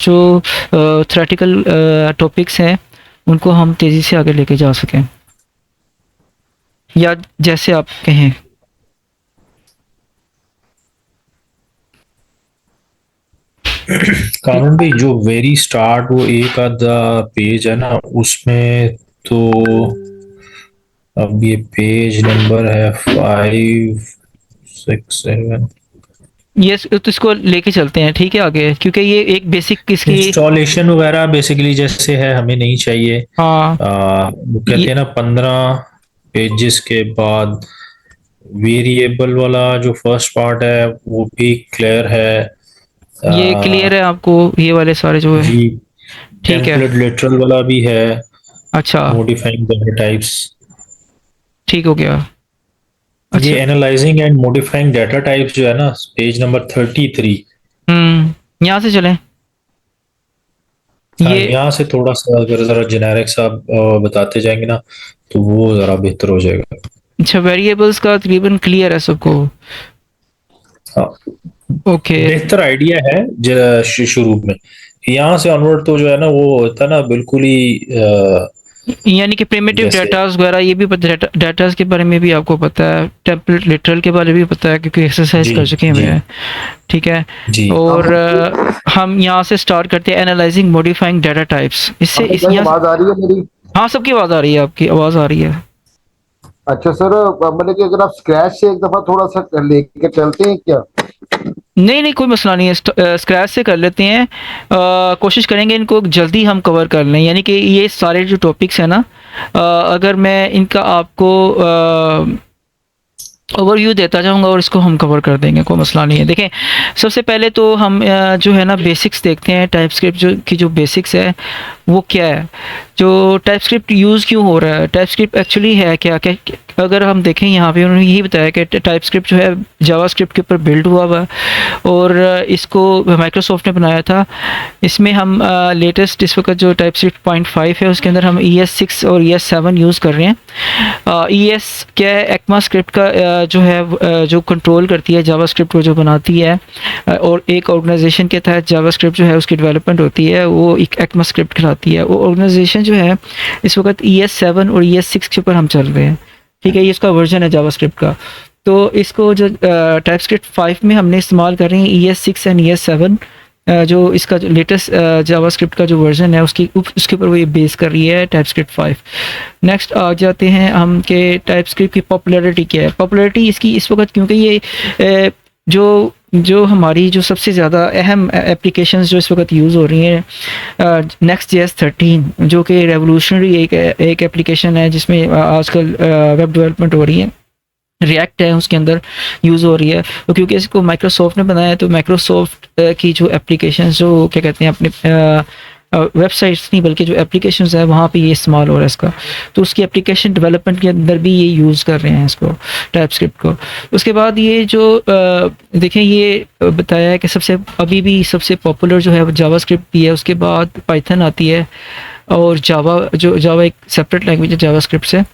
जो theoretical topics हैं उनको हम तेज़ी से आगे लेके जा सकें, या जैसे आप कहें। कानून भाई, जो वेरी स्टार्ट वो एक आधा पेज है ना उसमें, तो अब ये पेज नंबर है 5, 6, 7। ये तो इसको लेके चलते हैं, ठीक है, आगे, क्योंकि ये एक बेसिक इसकी। इंस्टॉलेशन वगैरह बेसिकली जैसे है, हमें नहीं चाहिए। हाँ, वो कहते ये हैं ना 15 पेजेस के बाद वेरिएबल वाला जो फर्स्ट पार्ट है वो भी क्लियर है। ये क्लियर है आपको, ये वाले सारे जो है? जी, ठीक है। टेम्पलेट लिटरल वाला भी है। अच्छा, मॉडिफाइंग डाटा टाइप्स, ठीक हो गया। ये अच्छा। Analysing and modifying data types जो है ना, पेज नंबर 33। यहाँ से चलें। हाँ, ये यहाँ से थोड़ा सा अगर जरा जेनेरिक सा बताते जाएंगे ना तो वो जरा बेहतर हो जाएगा। अच्छा, वेरिएबल्स का तकरीबन क्लियर है सबको? हाँ, ओके। बेहतर आइडिया है शुरू में। यहाँ से ऑनवर्ड तो जो है ना वो होता है ना बिल्कुल ही यानी कि प्रिमिटिव जैसे। डाटास वगैरह ये भी पता, डाटास के बारे में भी आपको पता है, टेम्पलेट लिटरल के बारे में भी पता है क्योंकि एक्सरसाइज जी कर चुके हैं जी मैं। ठीक है। जी। और हम यहाँ से स्टार्ट करते हैं, एनालाइजिंग मॉडिफाइंग डाटा टाइप्स, इससे अमित इस भाई यहाँ से। आवाज आ रही है मेरी? हाँ, सबकी आवाज़ आ रही है, आपकी आवाज़ आ रही है। अच्छा सर, मतलब कि अगर आप स्क्रैच से एक दफा थोड़ा सा लेके चलते हैं क्या? नहीं नहीं, कोई मसला नहीं है, स्क्रैच से कर लेते हैं। कोशिश करेंगे इनको जल्दी हम कवर कर लें, यानी कि ये सारे जो टॉपिक्स हैं ना, अगर मैं इनका आपको ओवरव्यू देता जाऊँगा और इसको हम कवर कर देंगे, कोई मसला नहीं है। देखें, सबसे पहले तो हम जो है ना बेसिक्स देखते हैं, टाइपस्क्रिप्ट जो बेसिक्स है वो क्या है, जो टाइपस्क्रिप्ट यूज़ क्यों हो रहा है, टाइपस्क्रिप्ट एक्चुअली है क्या क्या। अगर हम देखें यहाँ पे उन्होंने यही बताया कि टाइपस्क्रिप्ट जो है जावास्क्रिप्ट के ऊपर बिल्ड हुआ हुआ है, और इसको माइक्रोसॉफ्ट ने बनाया था। इसमें हम लेटेस्ट इस वक्त जो टाइपस्क्रिप्ट 0.5 है उसके अंदर हम ES6 और ES7 यूज़ कर रहे हैं। ES क्या है, एक्मा स्क्रिप्ट का जो है जो कंट्रोल करती है जावास्क्रिप्ट को, जो बनाती है, और एक ऑर्गेनाइजेशन के तहत जावास्क्रिप्ट जो है उसकी डेवलपमेंट होती है, वो एक एक्मा स्क्रिप्ट कहलाती है। वो ऑर्गेनाइजेशन जो है इस वक्त ES7 और ES6 के ऊपर हम चल रहे हैं। ठीक है, ये इसका वर्जन है जावास्क्रिप्ट का। तो इसको जो टाइपस्क्रिप्ट 5 में हमने इस्तेमाल कर रहे हैं ES6 एंड ES7, जो इसका जो लेटेस्ट जावास्क्रिप्ट का जो वर्जन है उसके ऊपर वो ये बेस कर रही है टाइपस्क्रिप्ट 5। नेक्स्ट आ जाते हैं हम कि टाइपस्क्रिप्ट की पॉपुलैरिटी क्या है। पॉपुलैरिटी इसकी इस वक्त, क्योंकि ये जो जो हमारी जो सबसे ज़्यादा अहम एप्लीकेशंस जो इस वक्त यूज़ हो रही हैं, Next.js 13 जो कि रेवोल्यूशनरी एक एप्लीकेशन है जिसमें आजकल वेब डेवलपमेंट हो रही है, रिएक्ट है उसके अंदर यूज़ हो रही है। तो क्योंकि इसको माइक्रोसॉफ्ट ने बनाया है, तो माइक्रोसॉफ्ट की जो एप्लीकेशंस जो क्या कहते हैं अपने वेबसाइट्स नहीं बल्कि जो एप्लीकेशंस है वहाँ पे ये इस्तेमाल हो रहा है इसका। तो उसकी एप्लीकेशन डेवलपमेंट के अंदर भी ये यूज़ कर रहे हैं इसको, टाइपस्क्रिप्ट को। उसके बाद ये जो देखें, ये बताया है कि अभी भी सबसे पॉपुलर जो है वो जावास्क्रिप्ट भी है, उसके बाद पाइथन आती है, और जावा एक सेपरेट लैंग्वेज है जावास्क्रिप्ट से।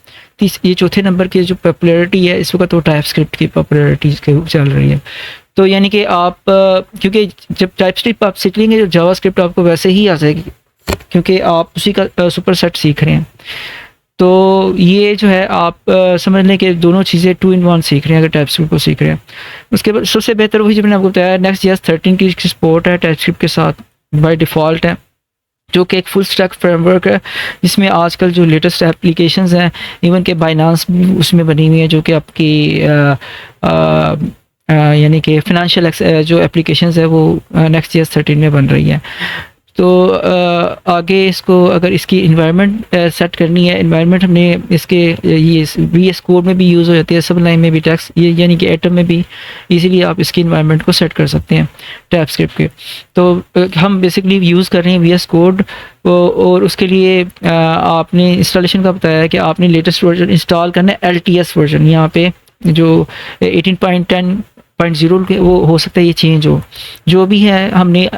ये चौथे नंबर की जो पॉपुलैरिटी है इस वक्त वो टाइपस्क्रिप्ट की पॉपुलैरिटी चल रही है। तो यानी कि आप क्योंकि जब टाइपस्क्रिप्ट आप सीख लेंगे, जो जावास्क्रिप्ट आपको वैसे ही आ जाएगी, क्योंकि आप उसी का सुपर सेट सीख रहे हैं। तो ये जो है आप समझ लें कि दोनों चीज़ें 2 in 1 सीख रहे हैं अगर टाइपस्क्रिप्ट को सीख रहे हैं। उसके बाद सबसे बेहतर वही जो मैंने आपको बताया, Next.js 13 की सपोर्ट है टाइपस्क्रिप्ट के साथ बाय डिफ़ॉल्ट है, जो कि एक फुल स्टैक फ्रेमवर्क है जिसमें आजकल जो लेटेस्ट एप्लीकेशंस हैं, इवन के बाइनांस भी उसमें बनी हुई है, जो कि आपकी यानी कि फाइनेंशियल जो एप्लीकेशंस है वो Next.js 13 में बन रही है। तो आगे इसको अगर इसकी इन्वायरमेंट सेट करनी है, इन्वायरमेंट हमने इसके ये VS कोड में भी यूज़ हो जाती है, सबलाइन में भी, टेक्स्ट ये यानी कि एटम में भी इजीली आप इसकी इन्वायरमेंट को सेट कर सकते हैं टाइपस्क्रिप्ट के। तो हम बेसिकली यूज़ कर रहे हैं VS कोड, और उसके लिए आपने इंस्टॉलेशन का बताया है कि आपने लेटेस्ट वर्जन इंस्टॉल करना है, LTS वर्जन। यहाँ पे जो 18.10.0 के वो हो सकता है ये चेंज हो, जो भी है हमने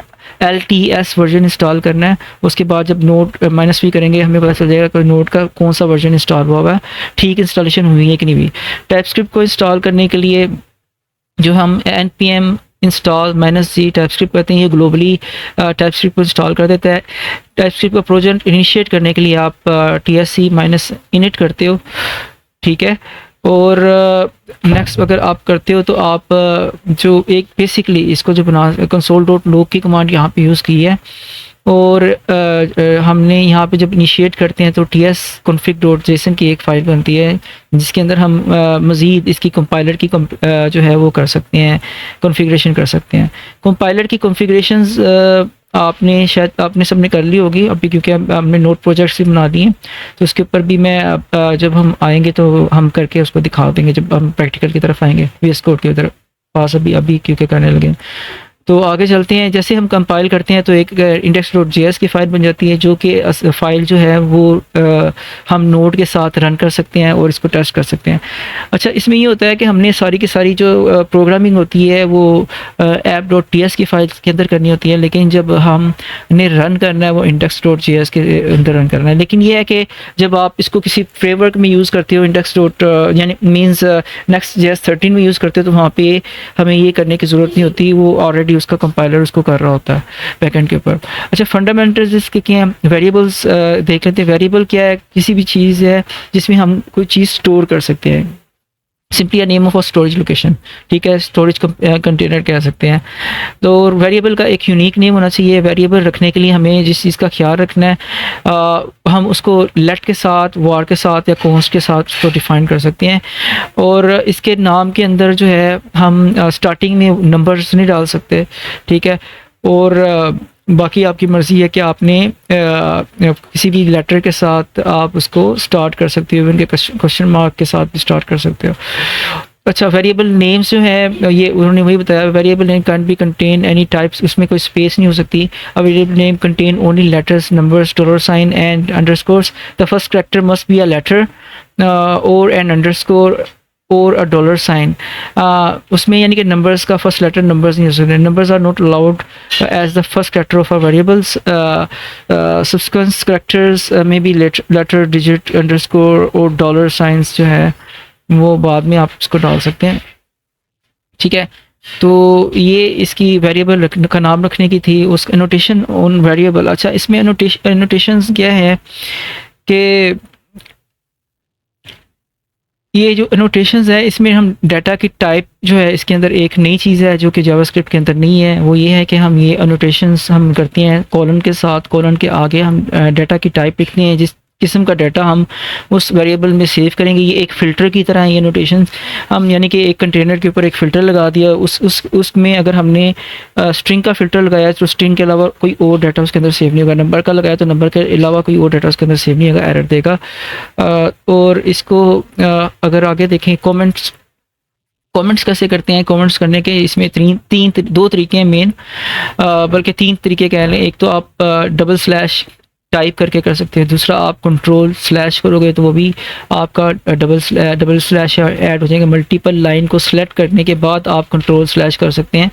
LTS वर्जन इंस्टॉल करना है। उसके बाद जब नोट -v करेंगे हमें पता चल जाएगा कि नोट का कौन सा वर्जन इंस्टॉल हुआ है, ठीक इंस्टॉलेशन हुई है कि नहीं हुई। टाइपस्क्रिप्ट को इंस्टॉल करने के लिए जो हम npm इंस्टॉल -g टाइपस्क्रिप्ट कहते हैं, ये ग्लोबली टाइपस्क्रिप्ट को इंस्टॉल कर देता है। टाइपस्क्रिप्ट का प्रोजेक्ट इनिशिएट करने के लिए आप -tsc -init करते हो, ठीक है। और नेक्स्ट अगर आप करते हो तो आप जो एक बेसिकली इसको जो बना console.log की कमांड यहाँ पे यूज़ की है। और हमने यहाँ पे जब इनिशिएट करते हैं तो tsconfig.json की एक फ़ाइल बनती है जिसके अंदर हम मज़ीद इसकी कंपाइलर की जो है वो कर सकते हैं, कॉन्फ़िगरेशन कर सकते हैं। कंपाइलर की कॉन्फ़िगरेशंस आपने सबने कर ली होगी अभी, क्योंकि हमने नोट प्रोजेक्ट्स भी बना दिए, तो उसके ऊपर भी मैं जब हम आएंगे तो हम करके उसको दिखा देंगे जब हम प्रैक्टिकल की तरफ आएंगे, VS कोड की तरफ पास अभी क्योंकि करने लगे। तो आगे चलते हैं। जैसे हम कंपाइल करते हैं तो एक index.js की फ़ाइल बन जाती है, जो कि फ़ाइल जो है वो हम नोड के साथ रन कर सकते हैं और इसको टेस्ट कर सकते हैं। अच्छा, इसमें ये होता है कि हमने सारी की सारी जो प्रोग्रामिंग होती है वो app.ts की फ़ाइल के अंदर करनी होती है, लेकिन जब हमने रन करना है वो index.js के अंदर रन करना है। लेकिन ये है कि जब आप इसको किसी फ्रेमवर्क में यूज़ करते हो, यानी मीन्स Next.js 13 में यूज़ करते हो, तो वहाँ पे हमें ये करने की ज़रूरत नहीं होती, वो ऑलरेडी उसका कंपाइलर उसको कर रहा होता है बैकएंड के ऊपर। अच्छा, फंडामेंटल्स इसके क्या हैं? वेरिएबल्स देख लेते हैं। वेरिएबल क्या है? किसी भी चीज़ है जिसमें हम कोई चीज़ स्टोर कर सकते हैं, simply name of a storage location, ठीक है, स्टोरेज कंटेनर कह सकते हैं। तो वेरिएबल का एक यूनिक नेम होना चाहिए। वेरिएबल रखने के लिए हमें जिस चीज़ का ख्याल रखना है, हम उसको लेट के साथ, वार के साथ या कॉन्स्ट के साथ उसको डिफाइन कर सकते हैं। और इसके नाम के अंदर जो है हम स्टार्टिंग में नंबर्स नहीं डाल सकते, ठीक है। और बाकी आपकी मर्ज़ी है कि आपने किसी भी लेटर के साथ आप उसको स्टार्ट कर सकते हो, उनके क्वेश्चन मार्क के साथ भी स्टार्ट कर सकते हो। अच्छा, वेरिएबल नेम्स जो है ये उन्होंने वही बताया, variable name can be contain any types, उसमें कोई स्पेस नहीं हो सकती। A variable name contain only letters, numbers, $, and underscores. The first character must be a letter और एन अंडरस्कोर और $। उसमें यानी कि नंबर्स का फर्स्ट लेटर नंबर्स नहीं हो सकते। Numbers are not allowed as the first character of our variables. Subsequence characters में बी लेटर, डिजिट, अंडरस्कोर और $, जो है वो बाद में आप उसको डाल सकते हैं, ठीक है। तो ये इसकी वेरिएबल का नाम रखने की थी। उस एनोटेशन ऑन वेरिएबल। अच्छा, इसमें एनोटेशंस क्या है कि ये जो एनोटेशंस है इसमें हम डाटा की टाइप जो है, इसके अंदर एक नई चीज़ है जो कि जावास्क्रिप्ट के अंदर नहीं है। वो ये है कि हम ये एनोटेशंस हम करते हैं कॉलन के साथ, कॉलन के आगे हम डाटा की टाइप लिखते हैं, जिस किस्म का डाटा हम उस वेरिएबल में सेव करेंगे। ये एक फ़िल्टर की तरह है ये नोटेशंस। हम यानी कि एक कंटेनर के ऊपर एक फ़िल्टर लगा दिया, उसमें अगर हमने स्ट्रिंग का फ़िल्टर लगाया तो स्ट्रिंग के अलावा कोई और डाटा उसके अंदर सेव नहीं होगा। नंबर का लगाया तो नंबर के अलावा कोई और डाटा उसके अंदर सेव नहीं होगा, एरर देगा। और इसको अगर आगे देखें, कमेंट्स कैसे करते हैं? कमेंट्स करने के इसमें दो तरीके हैं मेन, बल्कि 3 तरीके कह लें। एक तो आप // टाइप करके कर सकते हैं, दूसरा आप कंट्रोल/ करोगे तो वो भी आपका // ऐड हो जाएगा। मल्टीपल लाइन को सेलेक्ट करने के बाद आप कंट्रोल/ कर सकते हैं।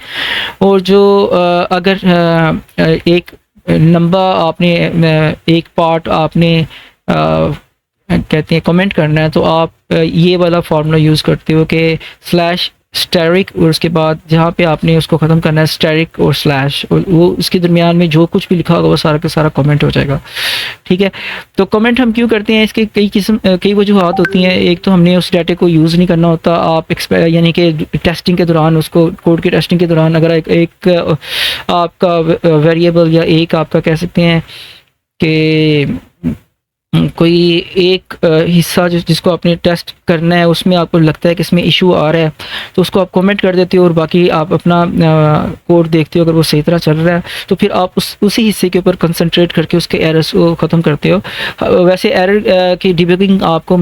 और जो अगर एक लंबा आपने एक पार्ट आपने कहते हैं कमेंट करना है, तो आप ये वाला फार्मूला यूज़ करते हो कि /* और उसके बाद जहाँ पे आपने उसको ख़त्म करना है * और / और वो उसके दरमियान में जो कुछ भी लिखा होगा वो सारा का सारा कमेंट हो जाएगा, ठीक है। तो कमेंट हम क्यों करते हैं? इसके कई वजूहात होती हैं। एक तो हमने उस डाटे को यूज़ नहीं करना होता। आप यानी कि टेस्टिंग के दौरान, उसको कोड की टेस्टिंग के दौरान अगर एक आपका वेरिएबल या एक आपका कह सकते हैं कि कोई एक हिस्सा जिसको आपने टेस्ट करना है, उसमें आपको लगता है कि इसमें इशू आ रहा है, तो उसको आप कमेंट कर देते हो और बाकी आप अपना कोड देखते हो। अगर वो सही तरह चल रहा है तो फिर आप उसी हिस्से के ऊपर कंसंट्रेट करके उसके एरर्स को ख़त्म करते हो। वैसे एरर की डिबगिंग आपको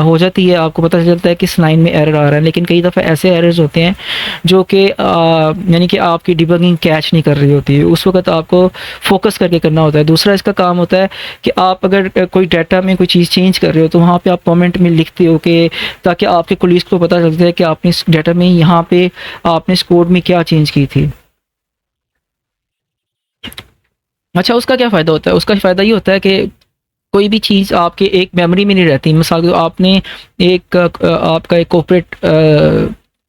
हो जाती है, आपको पता चलता है किस लाइन में एरर आ रहा है, लेकिन कई दफ़ा ऐसे एरर्स होते हैं जो कि यानी कि आपकी डिबगिंग कैच नहीं कर रही होती है। उस वक्त आपको फोकस करके करना होता है। दूसरा इसका काम होता है कि आप अगर कोई डाटा में कोई चीज़ चेंज कर रहे हो तो वहाँ पे आप कमेंट में लिखते हो कि ताकि आपके कोलीग्स को पता चल जाए कि आपने इस डाटा में यहाँ पे आपने इस कोड में क्या चेंज की थी। अच्छा, उसका क्या फ़ायदा होता है? उसका फ़ायदा ये होता है कि कोई भी चीज़ आपके एक मेमोरी में नहीं रहती। मिसाल के आपने एक आपका एक कॉर्पोरेट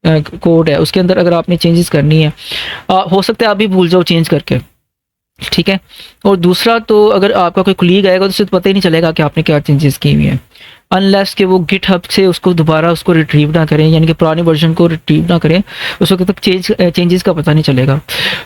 कोड है उसके अंदर अगर आपने चेंजेस करनी है, हो सकता है आप भी भूल जाओ चेंज करके, ठीक है। और दूसरा तो अगर आपका कोई कोलीग आएगा तो उसे तो पता ही नहीं चलेगा कि आपने क्या चेंजेस किए हुए हैं, अनलेस कि वो गिटहब से उसको दोबारा उसको रिट्रीव ना करें, यानी कि पुराने वर्जन को रिट्रीव ना करें, उस वक्त तक चेंजेस का पता नहीं चलेगा।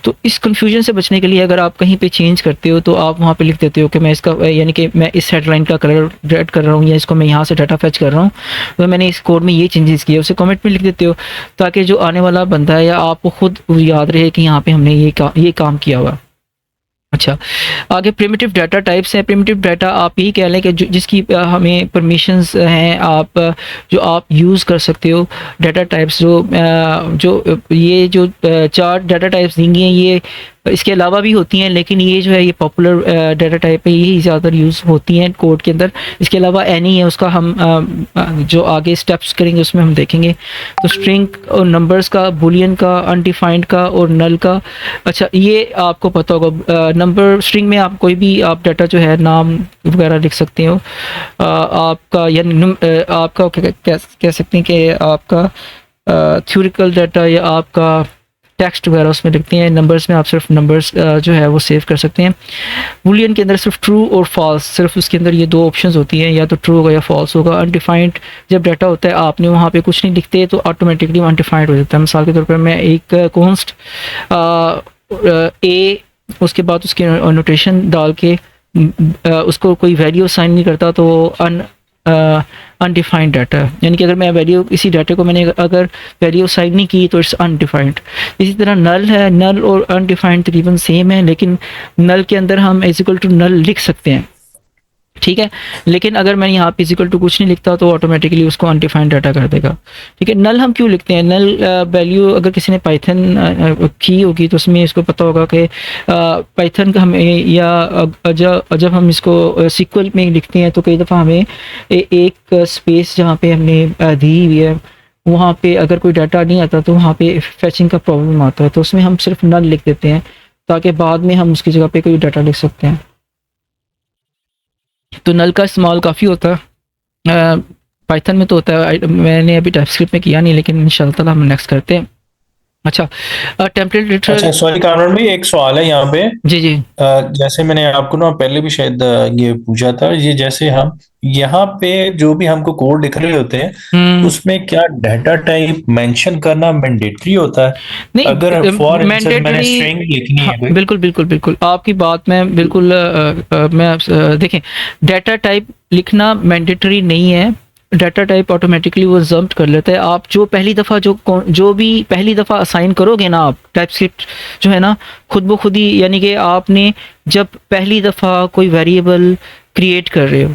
तो इस कन्फ्यूजन से बचने के लिए अगर आप कहीं पे चेंज करते हो तो आप वहाँ पे लिख देते हो कि मैं इसका यानी कि मैं इस हेडलाइन का कलर रेड कर रहा हूँ या इसको मैं यहाँ से डाटा फैच कर रहा हूँ, तो मैंने इस कोड में ये चेंजेस किए, उसे कमेंट में लिख देते हो, ताकि जो आने वाला बंदा है या आपको खुद याद रहे कि यहाँ पे हमने ये काम किया हुआ। अच्छा, आगे प्रिमिटिव डाटा टाइप्स हैं। प्रिमिटिव डाटा आप यही कह लें कि जिसकी हमें परमिशंस हैं, आप जो आप यूज़ कर सकते हो डाटा टाइप्स, जो ये जो 4 डाटा टाइप्स दी हैं ये इसके अलावा भी होती हैं, लेकिन ये जो है ये पॉपुलर डाटा टाइप है, यही ज़्यादा यूज़ होती हैं कोड के अंदर। इसके अलावा एनी है, उसका हम जो आगे स्टेप्स करेंगे उसमें हम देखेंगे। तो स्ट्रिंग और नंबर्स का, बुलियन का, अनडिफाइंड का और नल का। अच्छा, ये आपको पता होगा, नंबर स्ट्रिंग में आप कोई भी आप डाटा जो है नाम वगैरह लिख सकते हो, आपका यानी आपका कह सकते हैं कि आपका थ्योरिकल डाटा या आपका टेक्स्ट वगैरह उसमें लिखते हैं। नंबर्स में आप सिर्फ नंबर्स जो है वो सेव कर सकते हैं। बूलियन के अंदर सिर्फ ट्रू और फॉल्स, सिर्फ उसके अंदर ये 2 ऑप्शंस होती हैं, या तो ट्रू होगा या फॉल्स होगा। अनडिफाइंड जब डाटा होता है आपने वहाँ पे कुछ नहीं लिखते तो ऑटोमेटिकली अनडिफाइंड हो जाता है। मिसाल के तौर पर मैं एक कॉन्स्ट ए, उसके बाद उसके नोटेशन डाल के उसको कोई वैल्यू असाइन नहीं करता तो अनडिफाइंड डाटा, यानी कि अगर मैं वैल्यू इसी डाटे को मैंने अगर वैल्यू असाइन नहीं की तो इट्स अनडिफाइंड। इसी तरह नल है, नल और अनडिफाइंड तकरीबन सेम है, लेकिन नल के अंदर हम इज इक्वल टू नल लिख सकते हैं, ठीक है। लेकिन अगर मैं यहाँ पे इक्वल टू कुछ नहीं लिखता तो ऑटोमेटिकली उसको अनडिफाइंड डाटा कर देगा, ठीक है। नल हम क्यों लिखते हैं? नल वैल्यू अगर किसी ने पाइथन की होगी तो उसमें इसको पता होगा कि पाइथन का हमें या जब हम इसको सीक्वल में लिखते हैं तो कई दफ़ा हमें एक स्पेस जहाँ पे हमने दी हुई है वहाँ पे अगर कोई डाटा नहीं आता तो वहाँ पे फैचिंग का प्रॉब्लम आता है, तो उसमें हम सिर्फ नल लिख देते हैं ताकि बाद में हम उसकी जगह पे कोई डाटा लिख सकते हैं। तो नल का इस्तेमाल काफ़ी होता है, पाइथन में तो होता है, मैंने अभी टाइपस्क्रिप्ट में किया नहीं, लेकिन इंशाल्लाह ताला हम नेक्स्ट करते हैं। अच्छा, टेम्पलेट एडिटर। अच्छा, सॉरी कामरान भाई, एक सवाल है यहाँ पे। जी जी। जैसे मैंने आपको ना पहले भी शायद ये पूछा था, ये जैसे हम यहाँ पे जो भी हमको कोड लिख रहे होते हैं उसमें क्या डाटा टाइप मेंशन करना मैंडेटरी होता है? नहीं, अगर फॉर इंस्टेंस मैंने मैंडेटरी, स्ट्रिंग लिखनी है कोई। बिल्कुल बिल्कुल बिल्कुल आपकी बात में बिल्कुल देखें, डाटा टाइप लिखना मैंडेटरी नहीं है, डाटा टाइप ऑटोमेटिकली वो जम्प कर लेता है। आप जो पहली दफ़ा जो भी पहली दफ़ा असाइन करोगे ना, आप टाइपस्क्रिप्ट जो है ना खुद ब खुद ही, यानी कि आपने जब पहली दफ़ा कोई वेरिएबल क्रिएट कर रहे हो,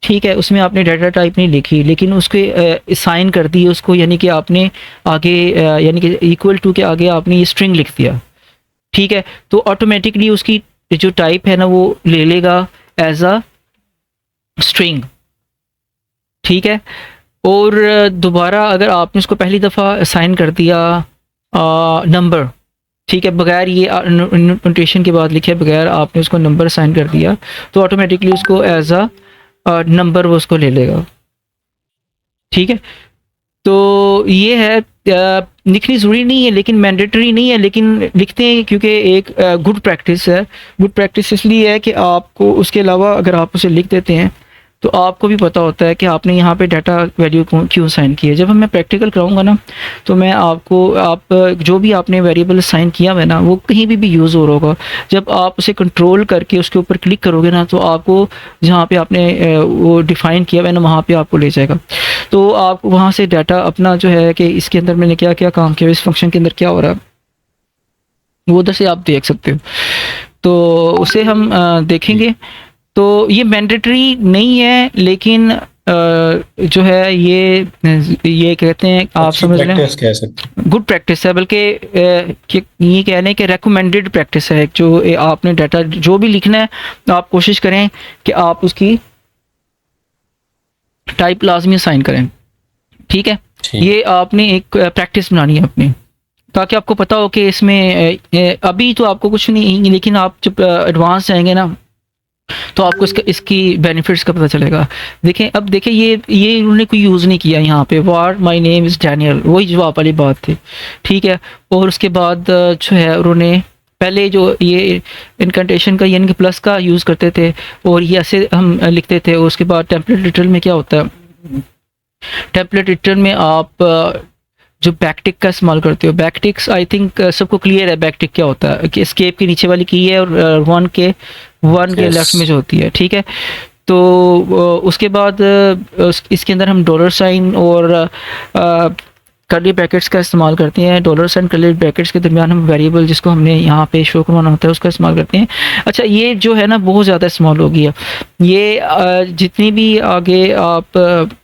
ठीक है, उसमें आपने डाटा टाइप नहीं लिखी लेकिन उसके असाइन कर दी उसको, यानी कि आपने आगे यानी कि इक्वल टू के आगे आपने ये स्ट्रिंग लिख दिया, ठीक है, तो ऑटोमेटिकली उसकी जो टाइप है ना वो ले लेगा एज अ स्ट्रिंग, ठीक है। और दोबारा अगर आपने उसको पहली दफ़ा असाइन कर दिया नंबर, ठीक है, बगैर ये नोटेशन के बाद लिखे बगैर आपने उसको नंबर असाइन कर दिया तो ऑटोमेटिकली उसको एज अ नंबर वो उसको ले लेगा, ठीक है। तो ये है, लिखनी ज़रूरी नहीं है लेकिन मैंडेटरी नहीं है, लेकिन लिखते हैं क्योंकि एक गुड प्रैक्टिस है। गुड प्रैक्टिस इसलिए है कि आपको उसके अलावा अगर आप उसे लिख देते हैं तो आपको भी पता होता है कि आपने यहाँ पे डाटा वैल्यू क्यों साइन की है। जब हम मैं प्रैक्टिकल कराऊंगा ना तो मैं आपको आप जो भी आपने वेरिएबल साइन किया है ना वो कहीं भी यूज़ हो रहा होगा, जब आप उसे कंट्रोल करके उसके ऊपर क्लिक करोगे ना तो आपको जहाँ पे आपने वो डिफ़ाइन किया है ना वहाँ पे आपको ले जाएगा। तो आप वहाँ से डाटा अपना जो है कि इसके अंदर मैंने क्या क्या काम किया, इस फंक्शन के अंदर क्या हो रहा है, वो उधर से आप देख सकते हो। तो उसे हम देखेंगे। तो ये मैंडेटरी नहीं है लेकिन जो है ये कहते हैं, आप समझ लें कह सकते हैं, गुड प्रैक्टिस है, बल्कि ये कह लें कि रेकमेंडेड प्रैक्टिस है। जो आपने डाटा जो भी लिखना है तो आप कोशिश करें कि आप उसकी टाइप लाजमी साइन करें, ठीक है। ये आपने एक प्रैक्टिस बनानी है अपनी, ताकि आपको पता हो कि इसमें अभी तो आपको कुछ नहीं, लेकिन आप जब एडवांस जाएंगे ना तो आपको इसकी बेनिफिट्स का पता चलेगा। देखें, अब देखें, ये उन्होंने कोई यूज़ नहीं किया यहाँ पे, वार माय नेम इज़ डैनियल, वही जवाब वाली बात थी, ठीक है। और उसके बाद जो है उन्होंने पहले जो ये इनकंटेशन का यानी कि प्लस का यूज़ करते थे और ये ऐसे हम लिखते थे। और उसके बाद टेम्पलेट रिटर्न में क्या होता है, टेम्पलेट रिटर्न में आप जो बैकटिक का इस्तेमाल करते हो, बैकटिक्स आई थिंक सबको क्लियर है बैकटिक क्या होता है, कि एस्केप के नीचे वाली की है और वन के लेफ्ट में यस। जो होती है, ठीक है। तो उसके बाद इसके अंदर हम डॉलर साइन और कर्ली ब्रैकेट्स का इस्तेमाल करते हैं। डॉलर साइन कर्ली ब्रैकेट्स के दरमियान हम वेरिएबल जिसको हमने यहाँ पे शो करवाना होता है उसका इस्तेमाल करते हैं। अच्छा, ये जो है ना बहुत ज़्यादा इस्तेमाल हो गया ये, जितनी भी आगे आप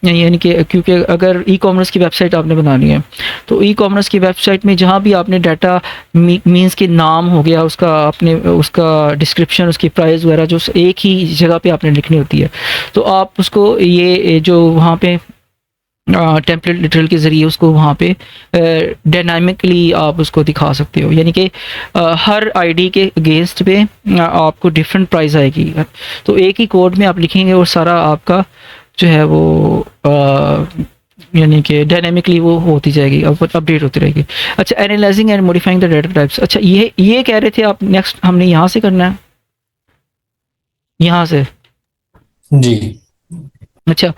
यानी कि, क्योंकि अगर ई कॉमर्स की वेबसाइट आपने बनानी है तो ई कॉमर्स की वेबसाइट में जहाँ भी आपने डाटा मीन्स के नाम हो गया उसका, आपने उसका डिस्क्रिप्शन, उसकी प्राइस वगैरह जो एक ही जगह पे आपने लिखनी होती है, तो आप उसको ये जो वहाँ पे टेम्पलेट लिटरल के ज़रिए उसको वहाँ पे डायनामिकली आप उसको दिखा सकते हो, यानी कि हर आईडी के अगेंस्ट पे आपको डिफरेंट प्राइस आएगी। तो एक ही कोड में आप लिखेंगे और सारा आपका जो है वो यानी कि डायनामिकली वो होती जाएगी, अपडेट होती रहेगी। अच्छा, analysing and modifying the data types, अच्छा ये कह रहे थे आप, नेक्स्ट हमने यहाँ से करना है, यहाँ से। जी। अच्छा,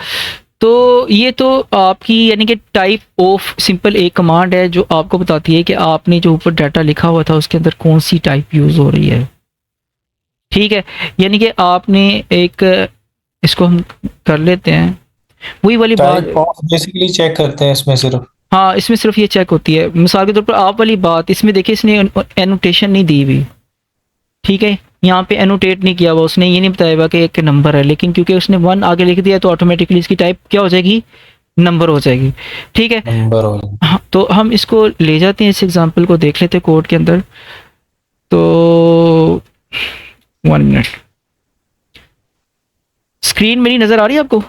तो ये तो आपकी यानी कि टाइप ऑफ सिंपल एक कमांड है जो आपको बताती है कि आपने जो ऊपर डाटा लिखा हुआ था उसके अंदर कौन सी टाइप यूज़ हो रही है, ठीक है। यानी कि आपने एक, इसको हम कर लेते हैं वही वाली बात। टाइप ऑफ बेसिकली चेक करते हैं इसमें सिर्फ। हाँ, इसमें सिर्फ ये चेक होती है। मिसाल के तौर पर आप वाली बात, इसमें देखिए इसने एनोटेशन नहीं दी हुई, ठीक है। यहाँ पे एनोटेट नहीं किया हुआ, उसने ये नहीं बताया हुआ कि एक नंबर है, लेकिन क्योंकि उसने 1 आगे लिख दिया तो ऑटोमेटिकली इसकी टाइप क्या हो जाएगी, नंबर हो जाएगी, ठीक है। नंबर हो। हाँ, तो हम इसको ले जाते हैं, इस एग्जांपल को देख लेते हैं कोड के अंदर। तो 1 मिनट, स्क्रीन मेरी नज़र आ रही है आपको?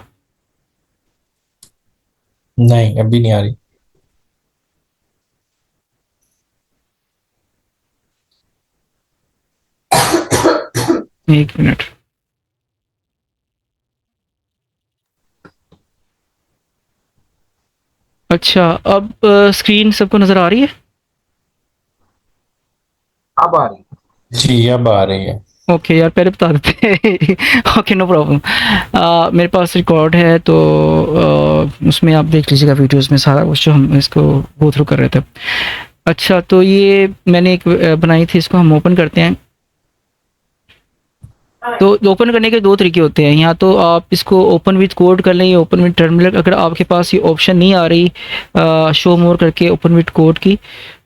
नहीं, अभी नहीं आ रही। एक मिनट, अच्छा अब स्क्रीन सबको नज़र आ रही है? अब आ रही है। जी, अब आ रही है। ओके यार, पहले बता देते। Okay, no problem. मेरे पास रिकॉर्ड है तो उसमें आप देख लीजिएगा वीडियोस में सारा कुछ जो हम इसको गो थ्रू कर रहे थे। अच्छा, तो ये मैंने एक बनाई थी, इसको हम ओपन करते हैं। तो ओपन करने के 2 तरीके होते हैं, या तो आप इसको ओपन विद कोड कर लें या ओपन विद टर्मिनल। अगर आपके पास ये ऑप्शन नहीं आ रही शो मोर करके ओपन विद कोड की,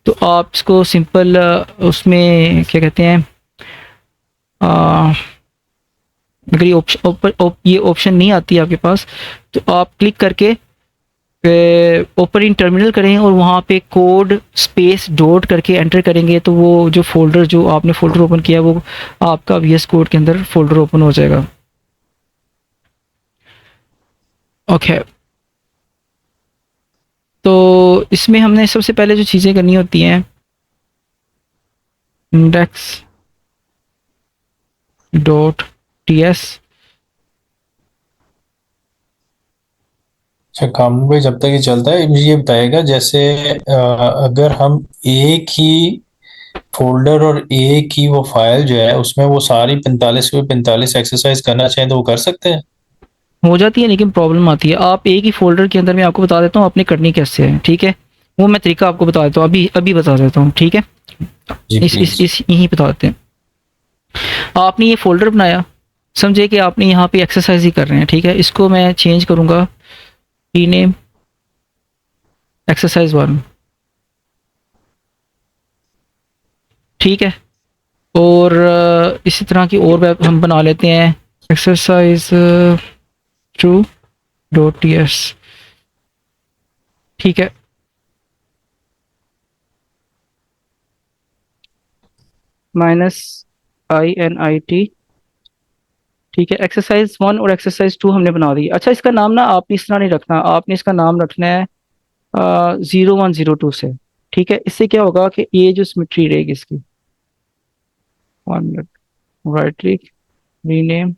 तो आप इसको सिंपल उसमें क्या कहते हैं, अगर ये ऑप्शन नहीं आती है आपके पास, तो आप क्लिक करके ओपन इन टर्मिनल करें और वहाँ पे कोड स्पेस डॉट करके एंटर करेंगे, तो वो जो फोल्डर, जो आपने फोल्डर ओपन किया वो आपका वीएस कोड के अंदर फोल्डर ओपन हो जाएगा। ओके, तो इसमें हमने सबसे पहले जो चीज़ें करनी होती हैं, इंडेक्स डॉट टीएस। अच्छा कामू भाई, जब तक ये चलता है मुझे ये बताएगा, जैसे अगर हम एक ही फोल्डर और एक ही वो फाइल जो है उसमें वो सारी 45 पे 45 एक्सरसाइज करना चाहें तो वो कर सकते हैं? हो जाती है, लेकिन प्रॉब्लम आती है। आप एक ही फ़ोल्डर के अंदर, मैं आपको बता देता हूँ आपने करनी कैसे है, ठीक है? वो मैं तरीका आपको बता देता हूँ, अभी अभी बता देता हूँ, ठीक है? जी प्लीज। इस यहीं बता देते हैं। आपने ये फ़ोल्डर बनाया, समझे कि आपने यहाँ पे एक्सरसाइज ही कर रहे हैं, ठीक है? इसको मैं चेंज करूँगा, रीनेम एक्सरसाइज 1, ठीक है? और इसी तरह की और वेब हम बना लेते हैं, एक्सरसाइज 2 डॉट टीएस, ठीक है? -INIT, ठीक है? एक्सरसाइज 1 और एक्सरसाइज 2 हमने बना दी। अच्छा, इसका नाम ना आपने इस तरह नहीं रखना, आपने इसका नाम रखना है 0102 से, ठीक है? इससे क्या होगा कि ये जो सिमेट्री रहेगी इसकी, 1 मिनट, राइट क्लिक, रीनेम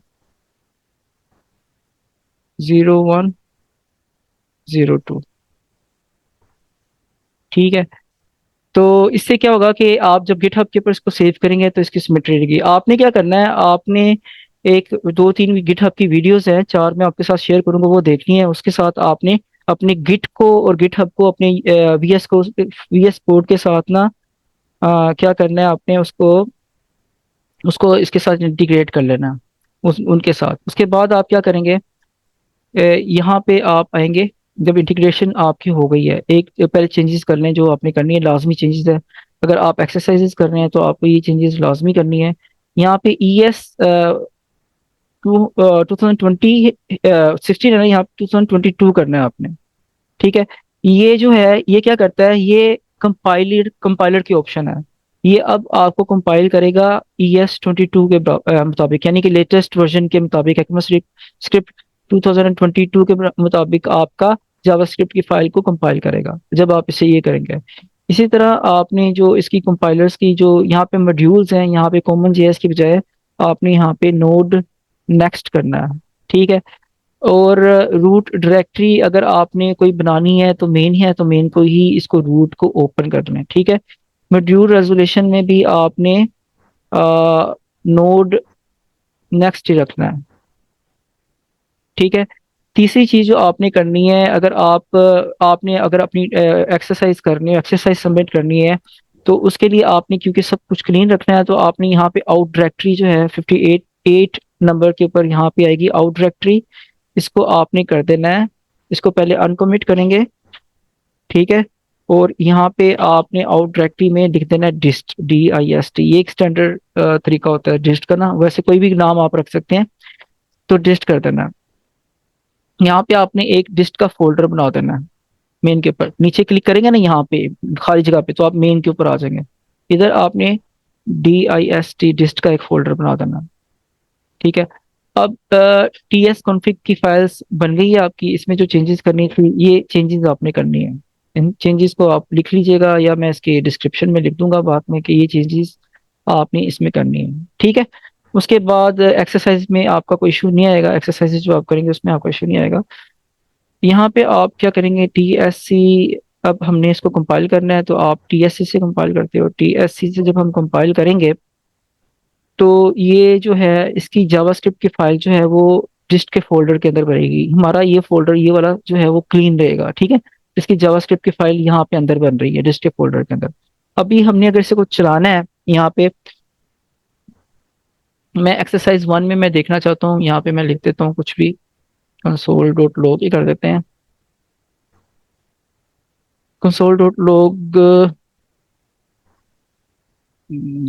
0102। ठीक है। तो इससे क्या होगा कि आप जब गिटहब के ऊपर इसको सेव करेंगे तो इसकी सिमेट्री रहेगी। आपने क्या करना है, आपने एक दो तीन गिटहब की वीडियोस हैं, चार मैं आपके साथ शेयर करूंगा, वो देखनी है। उसके साथ आपने अपने गिट को और गिटहब को अपने वीएस कोड के साथ ना क्या करना है, आपने उसको उसको इसके साथ इंटीग्रेट कर लेना है, उस उनके साथ। उसके बाद आप क्या करेंगे, यहाँ पे आप आएंगे। जब इंटीग्रेशन आपकी हो गई है, एक पहले चेंजेस कर लें जो आपने करनी है, लाजमी चेंजेस है। अगर आप एक्सरसाइजेस कर रहे हैं तो आपको ये चेंजेस लाजमी करनी है। यहाँ पे ई एस 2020 16 है ना, यहाँ 2022 करना है आपने। ठीक है। ये जो है ये क्या करता है, ये कंपाइलर कंपाइलर की ऑप्शन है। ये अब आपको कंपाइल करेगा ES22 के मुताबिक, यानी कि लेटेस्ट वर्जन के मुताबिक। स्क्रिप्ट 2022 के मुताबिक आपका जावास्क्रिप्ट की फाइल को कंपाइल करेगा जब आप इसे ये करेंगे। इसी तरह आपने जो इसकी कंपाइलर्स की जो यहाँ पे मॉड्यूल्स हैं, यहाँ पे कॉमन जेएस की बजाय आपने यहाँ पे नोड नेक्स्ट करना है। ठीक है। और रूट डायरेक्टरी अगर आपने कोई बनानी है तो मेन है, तो मेन को ही इसको रूट को ओपन करना है। ठीक है। मॉड्यूल रेजोल्यूशन में भी आपने नोड नेक्स्ट ही रखना है। ठीक है। तीसरी चीज जो आपने करनी है, अगर आपने अगर अपनी एक्सरसाइज करनी है, एक्सरसाइज सबमिट करनी है, तो उसके लिए आपने क्योंकि सब कुछ क्लीन रखना है, तो आपने यहाँ पे आउट डायरेक्टरी जो है 58 नंबर के ऊपर यहाँ पे आएगी आउट डायरेक्टरी। इसको आपने कर देना है, इसको पहले अनकमिट करेंगे। ठीक है। और यहाँ पे आपने आउट डायरेक्टरी में लिख देना है डिस्ट, DIST। ये एक स्टैंडर्ड तरीका होता है डिस्ट का ना, वैसे कोई भी नाम आप रख सकते हैं, तो डिस्ट कर देना है। यहाँ पे आपने एक डिस्ट का फोल्डर बना देना है। मेन के ऊपर नीचे क्लिक करेंगे ना यहाँ पे खाली जगह पे, तो आप मेन के ऊपर आ जाएंगे। इधर आपने DIST डिस्ट का एक फोल्डर बना देना है। ठीक है। अब TS कॉन्फ़िग की फाइल्स बन गई है आपकी। इसमें जो चेंजेस करनी थी, ये चेंजेस आपने करनी है। इन चेंजेस को आप लिख लीजिएगा, या मैं इसके डिस्क्रिप्शन में लिख दूंगा बाद में कि ये चेंजेस आपने इसमें करनी है। ठीक है। उसके बाद एक्सरसाइज में आपका कोई इशू नहीं आएगा, एक्सरसाइजेज जो आप करेंगे उसमें आपका इशू नहीं आएगा। यहाँ पे आप क्या करेंगे, TSC, अब हमने इसको कंपाइल करना है, तो आप TSC से कंपाइल करते हो। TSC से जब हम कंपाइल करेंगे तो ये जो है इसकी जावास्क्रिप्ट की फाइल जो है वो डिस्ट के फोल्डर के अंदर बनेगी। हमारा ये फोल्डर ये वाला जो है वो क्लीन रहेगा। ठीक है। इसकी जावास्क्रिप्ट की फाइल यहाँ पे अंदर बन रही है डिस्ट के फोल्डर के अंदर। अभी हमने अगर इसे को चलाना है, यहाँ पे मैं एक्सरसाइज 1 में मैं देखना चाहता हूँ, यहाँ पे मैं लिख देता हूँ कुछ भी, console.log ही कर देते हैं। console.log,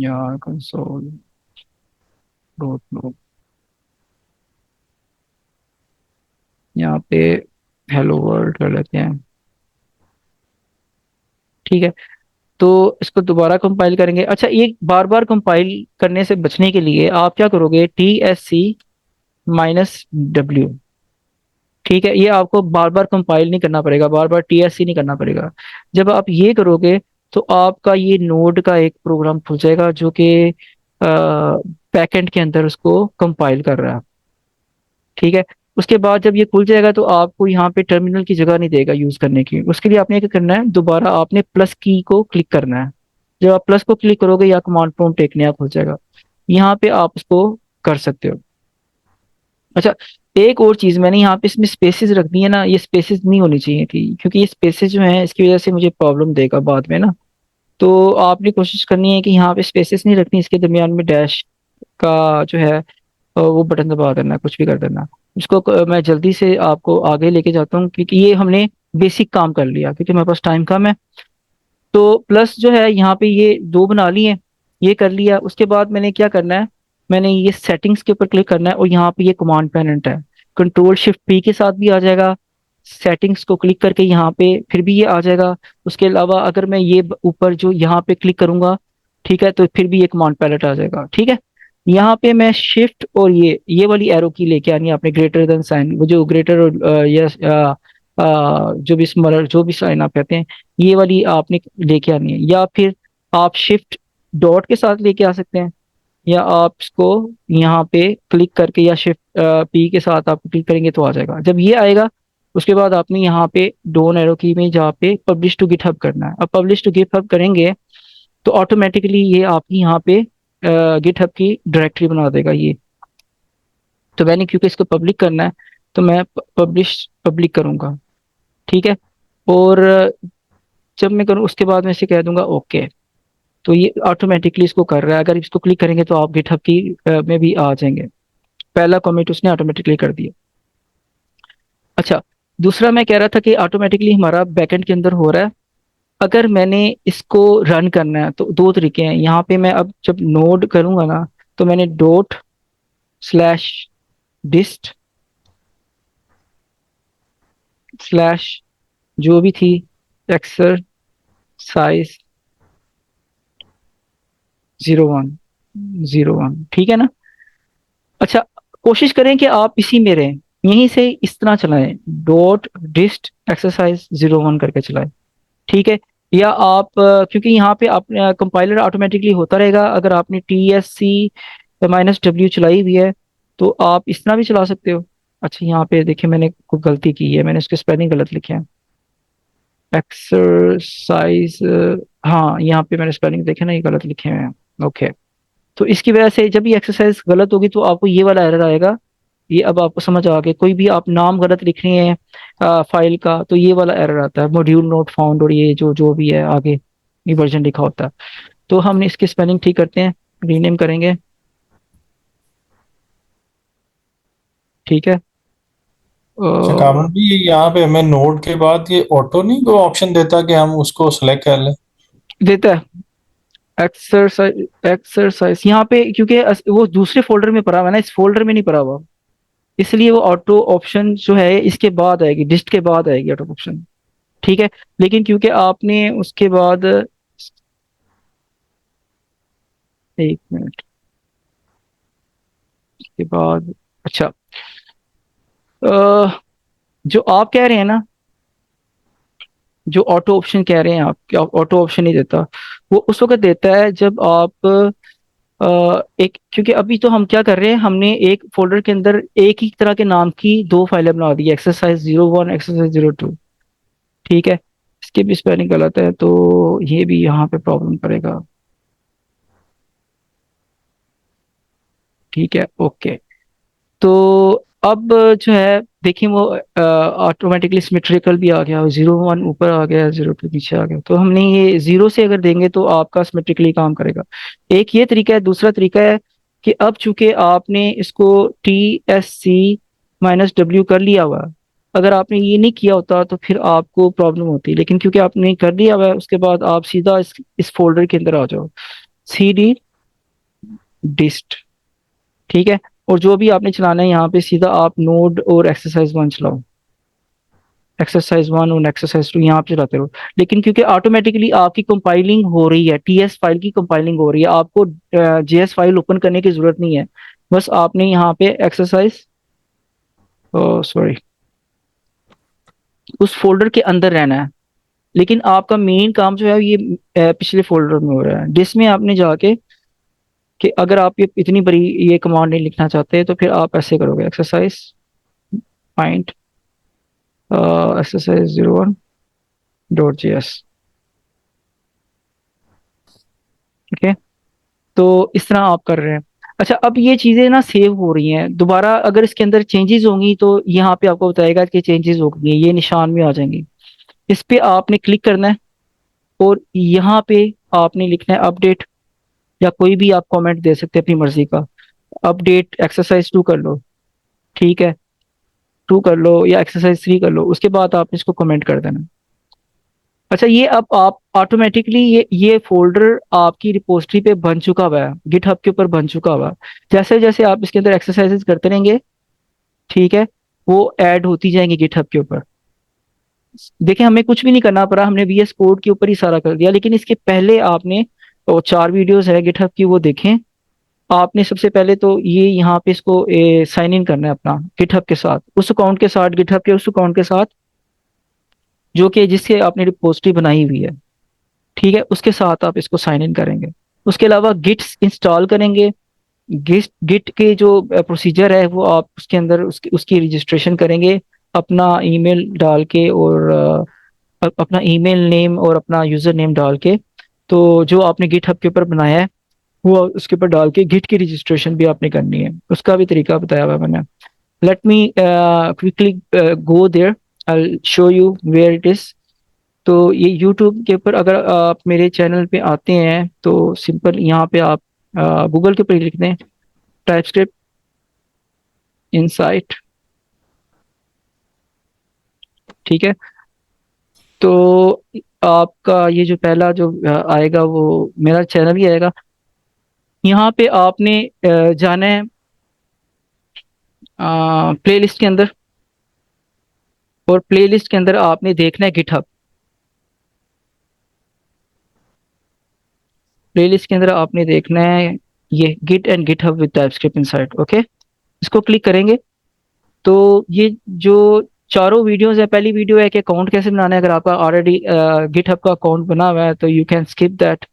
यार console.log, यहाँ पे हेलो वर्ल्ड कर लेते हैं। ठीक है। तो इसको दोबारा कंपाइल करेंगे। अच्छा, ये बार बार कंपाइल करने से बचने के लिए आप क्या करोगे, TSC-W। ठीक है। ये आपको बार बार कंपाइल नहीं करना पड़ेगा, बार बार TSC नहीं करना पड़ेगा। जब आप ये करोगे तो आपका ये नोड का एक प्रोग्राम खुल जाएगा जो कि बैकएंड के अंदर उसको कंपाइल कर रहा है। ठीक है। उसके बाद जब ये खुल जाएगा तो आपको यहाँ पे टर्मिनल की जगह नहीं देगा यूज करने की। उसके लिए आपने क्या करना है, दोबारा आपने प्लस की को क्लिक करना है। जब आप प्लस को क्लिक करोगे या कमांड प्रॉम्प्ट एक नया खुल जाएगा, यहाँ पे आप उसको कर सकते हो। अच्छा, एक और चीज मैंने यहाँ पे इसमें स्पेसेस रख दी है ना, ये स्पेसेस नहीं होनी चाहिए थी, क्योंकि ये स्पेसेस जो है इसकी वजह से मुझे प्रॉब्लम देगा बाद में ना। तो आपने कोशिश करनी है कि यहाँ पे स्पेसेस नहीं रखनी, इसके दरमियान में डैश का जो है वो बटन दबा देना, कुछ भी कर देना। इसको मैं जल्दी से आपको आगे लेके जाता हूँ, क्योंकि ये हमने बेसिक काम कर लिया, क्योंकि मेरे पास टाइम कम है। तो प्लस जो है यहाँ पे ये दो बना लिए, ये कर लिया। उसके बाद मैंने क्या करना है, मैंने ये सेटिंग्स के ऊपर क्लिक करना है, और यहाँ पे ये कमांड पैनल है, Ctrl+Shift+P के साथ भी आ जाएगा। सेटिंग्स को क्लिक करके यहाँ पे फिर भी ये आ जाएगा। उसके अलावा अगर मैं ये ऊपर जो यहाँ पे क्लिक करूंगा, ठीक है, तो फिर भी ये कमांड पैलेट आ जाएगा। ठीक है। यहाँ पे मैं शिफ्ट और ये वाली एरो की लेके आनी है आपने, ग्रेटर देन साइन, वो जो ग्रेटर और यस जो भी स्मॉलर जो भी साइन आप कहते हैं, ये वाली आपने लेके आनी है। या फिर आप शिफ्ट डॉट के साथ लेके आ सकते हैं, या आप इसको यहाँ पे क्लिक करके या शिफ्ट पी के साथ आप क्लिक करेंगे तो आ जाएगा। जब ये आएगा उसके बाद आपने यहाँ पे डाउन एरो की में जहाँ पे पब्लिश टू गिटहब करना है। अब पब्लिश टू गिटहब करेंगे तो ऑटोमेटिकली ये आपकी यहाँ पे गिटहब की डायरेक्टरी बना देगा ये। तो मैंने क्योंकि इसको पब्लिक करना है तो मैं पब्लिक करूँगा, ठीक है। और जब मैं करूँ उसके बाद मैं इसे कह दूंगा ओके, तो ये ऑटोमेटिकली इसको कर रहा है। अगर इसको क्लिक करेंगे तो आप गिटहब की में भी आ जाएंगे। पहला कमिट उसने ऑटोमेटिकली कर दिया। अच्छा, दूसरा मैं कह रहा था कि ऑटोमेटिकली हमारा बैकएंड के अंदर हो रहा है। अगर मैंने इसको रन करना है तो दो तरीके हैं। यहाँ पे मैं अब जब नोड करूंगा ना तो मैंने डॉट स्लैश डिस्ट स्लैश जो भी थी एक्सरसाइज 01 ठीक है ना। अच्छा, कोशिश करें कि आप इसी में रहें, यहीं से इस तरह चलाएं, डॉट डिस्ट एक्सरसाइज 01 करके चलाएं, ठीक है। या आप क्योंकि यहाँ पे आप कंपाइलर ऑटोमेटिकली होता रहेगा। अगर आपने TSC-W चलाई हुई है तो आप इस तरह भी चला सकते हो। अच्छा, यहाँ पे देखिए मैंने कोई गलती की है, मैंने उसके स्पेलिंग गलत लिखे हैं। एक्सरसाइज, हाँ यहाँ पे मैंने स्पेलिंग देखे ना, ये गलत लिखे हुए हैं। ओके, तो इसकी वजह से जब ये एक्सरसाइज गलत होगी तो आपको ये वाला एरर आएगा। ये अब आपको समझ आ गया, कोई भी आप नाम गलत लिख रहे हैं फाइल का तो ये वाला एरर आता है, मॉड्यूल नोट फाउंड, और ये जो जो भी है आगे ये वर्जन लिखा होता है। तो हम इसकी स्पेलिंग ठीक करते हैं, रीनेम करेंगे, ठीक है। अच्छा कामन भी, यहाँ पे हमें नोड के बाद ये ऑटो नहीं कोई ऑप्शन देता कि हम उसको सेलेक्ट कर लें? देता है एक्सरसाइज यहाँ पे, क्योंकि वो दूसरे फोल्डर में पड़ा हुआ है ना, इस फोल्डर में नहीं पड़ा हुआ, इसलिए वो ऑटो ऑप्शन जो है इसके बाद आएगी, डिस्ट के बाद आएगी ऑटो ऑप्शन, ठीक है। लेकिन क्योंकि आपने उसके बाद, एक मिनट, उसके बाद, अच्छा, अ, जो आप कह रहे हैं ना, जो ऑटो ऑप्शन कह रहे हैं आप, क्या ऑटो ऑप्शन नहीं देता, वो उस वक्त देता है जब आप एक, क्योंकि अभी तो हम क्या कर रहे हैं, हमने एक फोल्डर के अंदर एक ही तरह के नाम की दो फाइलें बना दी, एक्सरसाइज 01 एक्सरसाइज 02, ठीक है। इसके भी स्पेलिंग गलत है तो ये भी यहाँ पे प्रॉब्लम करेगा, ठीक है, ओके। तो अब जो है देखिए वो ऑटोमेटिकली सिमेट्रिकल भी आ गया, 01 ऊपर आ गया, 02 नीचे आ गया। तो हमने ये 0 से अगर देंगे तो आपका सिमेट्रिकली काम करेगा। एक ये तरीका है। दूसरा तरीका है कि अब चूंकि आपने इसको TSC-W कर लिया हुआ है, अगर आपने ये नहीं किया होता तो फिर आपको प्रॉब्लम होती। लेकिन क्योंकि आपने कर लिया हुआ है, उसके बाद आप सीधा इस फोल्डर के अंदर आ जाओ, CD डिस्ट, ठीक है। और जो भी आपने चलाना है यहाँ पे सीधा आप नोड और एक्सरसाइज 1 चलाओ, एक्सरसाइज 1 और एक्सरसाइज 2 यहाँ पे चलाते रहो। लेकिन क्योंकि ऑटोमेटिकली आपकी कंपाइलिंग हो रही है, TS फाइल की कंपाइलिंग हो रही है, आपको JS फाइल ओपन करने की जरूरत नहीं है। बस आपने यहाँ पे एक्सरसाइज, सॉरी, उस फोल्डर के अंदर रहना है। लेकिन आपका मेन काम जो है ये पिछले फोल्डर में हो रहा है, जिसमें आपने जाके, कि अगर आप ये इतनी बड़ी ये कमांड नहीं लिखना चाहते तो फिर आप ऐसे करोगे, एक्सरसाइज फाइंड exercise01.js, ठीक है। तो इस तरह आप कर रहे हैं। अच्छा, अब ये चीजें ना सेव हो रही हैं, दोबारा अगर इसके अंदर चेंजेस होंगी तो यहाँ पे आपको बताएगा कि चेंजेस हो गई हैं, ये निशान में आ जाएंगी। इस पे आपने क्लिक करना है और यहाँ पे आपने लिखना है अपडेट, या कोई भी आप कमेंट दे सकते हैं अपनी मर्जी का। अपडेट एक्सरसाइज 2 कर लो, ठीक है, 2 कर लो, या एक्सरसाइज 3 कर लो, उसके बाद आप इसको कमेंट कर देना। अच्छा, ये अब आप ऑटोमेटिकली ये फोल्डर आपकी रिपोजिटरी पे बन चुका हुआ है, गिटहब के ऊपर बन चुका हुआ है। जैसे जैसे आप इसके अंदर एक्सरसाइजेस करते रहेंगे, ठीक है, वो ऐड होती जाएंगी गिटहब के ऊपर। देखें, हमें कुछ भी नहीं करना पड़ा, हमने VS कोड के ऊपर ही सारा कर दिया। लेकिन इसके पहले आपने, तो 4 वीडियोस है गिटहब की, वो देखें। आपने सबसे पहले तो ये यहाँ पे इसको साइन इन करना है अपना गिटहब के साथ, उस अकाउंट के साथ, गिटहब के उस अकाउंट के साथ जो कि जिससे आपने रिपोजिटरी बनाई हुई है, ठीक है, उसके साथ आप इसको साइन इन करेंगे। उसके अलावा गिट्स इंस्टॉल करेंगे, गिट गिट के जो प्रोसीजर है वो आप उसके अंदर उसकी रजिस्ट्रेशन करेंगे अपना ईमेल डाल के और अपना ईमेल नेम और अपना यूजर नेम डाल के। तो जो आपने गिट हब के ऊपर बनाया है वो उसके ऊपर डाल के गिट की रजिस्ट्रेशन भी आपने करनी है, उसका भी तरीका बताया हुआ है मैंने। Let me quickly go there, I show you where it is. तो ये यूट्यूब के ऊपर अगर आप मेरे चैनल पे आते हैं तो सिंपल यहाँ पे आप गूगल के ऊपर लिख दें टाइपस्क्रिप्ट इनसाइट, ठीक है। तो आपका ये जो पहला जो आएगा वो मेरा चैनल ही आएगा। यहाँ पे आपने जाना है प्लेलिस्ट के अंदर, और प्लेलिस्ट के अंदर आपने देखना है गिटहब। प्लेलिस्ट के अंदर आपने देखना है ये git and GitHub with TypeScript inside, okay. इसको क्लिक करेंगे तो ये जो चारों वीडियोस है, पहली वीडियो है कि अकाउंट कैसे बनाना है। अगर आपका ऑलरेडी गिटहब का अकाउंट बना हुआ है तो यू कैन स्किप दैट।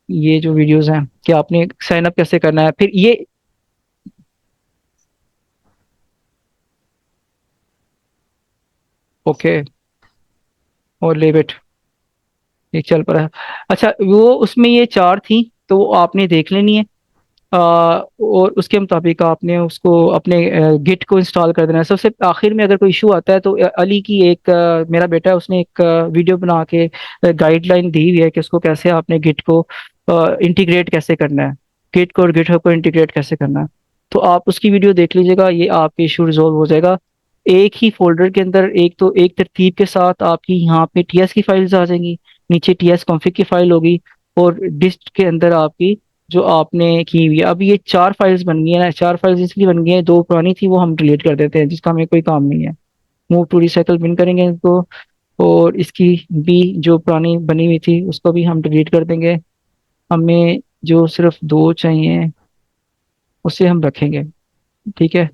ये जो वीडियोस हैं कि आपने साइन अप कैसे करना है, फिर ये ओके और लेव इट, ये चल पड़ा है। अच्छा वो उसमें ये चार थी तो वो आपने देख लेनी है। और उसके मुताबिक आपने उसको अपने गिट को इंस्टॉल कर देना है। सबसे आखिर में अगर कोई इशू आता है तो अली की एक मेरा बेटा है, उसने एक वीडियो बना के गाइडलाइन दी हुई है कि उसको कैसे आपने गिट को इंटीग्रेट कैसे करना है, गिट को और गिटहब को इंटीग्रेट कैसे करना है। तो आप उसकी वीडियो देख लीजिएगा, ये आपके इशू रिजोल्व हो जाएगा। एक ही फोल्डर के अंदर एक तो एक तरतीब के साथ आपकी यहाँ पे टीएस की फाइल्स आ जाएंगी, नीचे टीएस कॉन्फ़िग की फाइल होगी, और डिस्ट के अंदर आपकी जो आपने की हुई है। अब ये चार फाइल्स बन गई है ना, चार फाइल्स इसलिए बन गई हैं, दो पुरानी थी वो हम डिलीट कर देते हैं जिसका हमें कोई काम नहीं है। मूव टू रिसाइकल बिन करेंगे इसको, और इसकी भी जो पुरानी बनी हुई थी उसको भी हम डिलीट कर देंगे। हमें जो सिर्फ दो चाहिए उसे हम रखेंगे, ठीक है।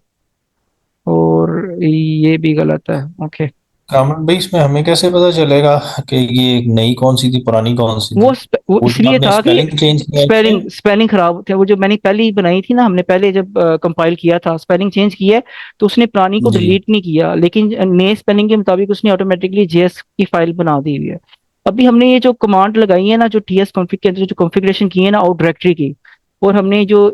और ये भी गलत है, ओके। कामन भाई इसमें हमें कैसे पता चलेगा कि ये नई कौन सी थी पुरानी कौन सी थी? वो वो जो इसलिए आपने था कि स्पेलिंग चेंज किया है इसमें? स्पेलिंग खराब थे। वो जो मैंने पहले ही बनाई थी ना, हमने पहले जब कंपाइल किया था स्पेलिंग चेंज किया है, तो उसने पुरानी को जी। डिलीट नहीं किया, लेकिन नए स्पेलिंग के मुताबिक उसने ऑटोमेटिकली जेएस की फाइल बना दी हुई है। अभी हमने ये जो कमांड लगाई है ना, जो टीएस कॉन्फ़िग के अंदर जो कॉन्फ़िगरेशन की है ना आउट डायरेक्टरी की, और हमने जो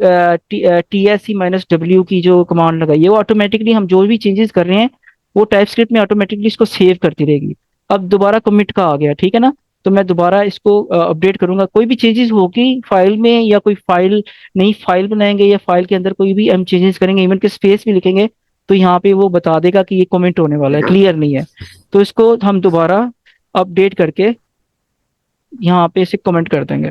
TSC-W की जो कमांड लगाई है, वो ऑटोमेटिकली हम जो भी चेंजेस कर रहे हैं वो टाइपस्क्रिप्ट में ऑटोमेटिकली इसको सेव करती रहेगी। अब दोबारा कमिट का आ गया, ठीक है ना। तो मैं दोबारा इसको अपडेट करूंगा, कोई भी चेंजेस होगी फाइल में या कोई फाइल नई फाइल बनाएंगे या फाइल के अंदर कोई भी हम चेंजेस करेंगे, इवन के स्पेस भी लिखेंगे, तो यहाँ पे वो बता देगा कि ये कमेंट होने वाला है, क्लियर नहीं है। तो इसको हम दोबारा अपडेट करके यहाँ पे इसे कमेंट कर देंगे।